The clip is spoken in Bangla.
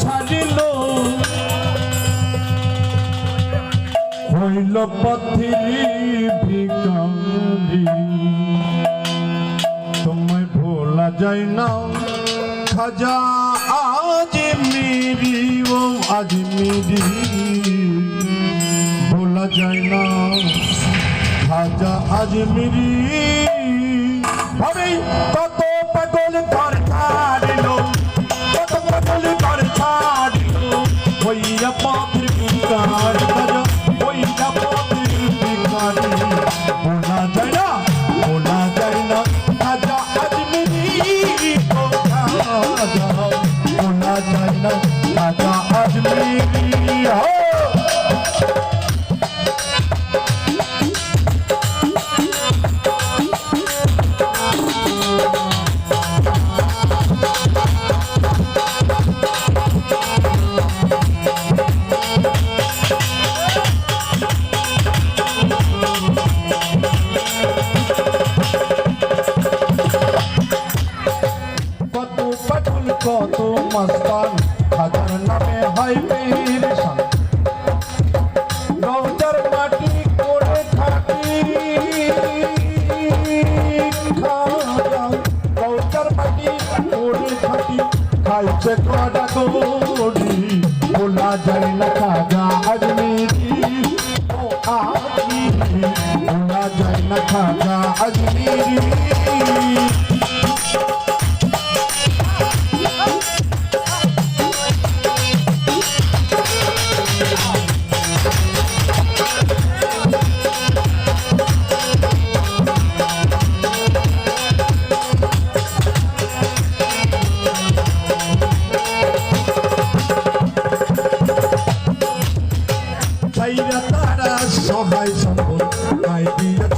ছাড়িল হইল পথির ভিখারি তোমায় ভোলা যায় না খাজা আজ মেরি ও আজ মেরি ভোলা যায় না খাজা আজ মেরি ভাবে কত পাগল ঘর ছাড়িল কত পাগল ঘর ছাড়িল হইয়া পথির ভিখারি খাজা হইয়া পথির ভিখারি ভোলা যায় না খাজা আজ মেরি ভোলা যায় না খাজা আজ মেরি কত মস্তান খাজার নামে হয় পেরেশান রৌদার মাটি করে খাটি খাজা রৌদার মাটি করে খাটি খাইছে কড়া কড়ি ভোলা যায় না খাজা আজ মেরি ও আজমি ভোলা যায় না খাজা আজ মেরি সহায় সম্বল গাই দিয়ে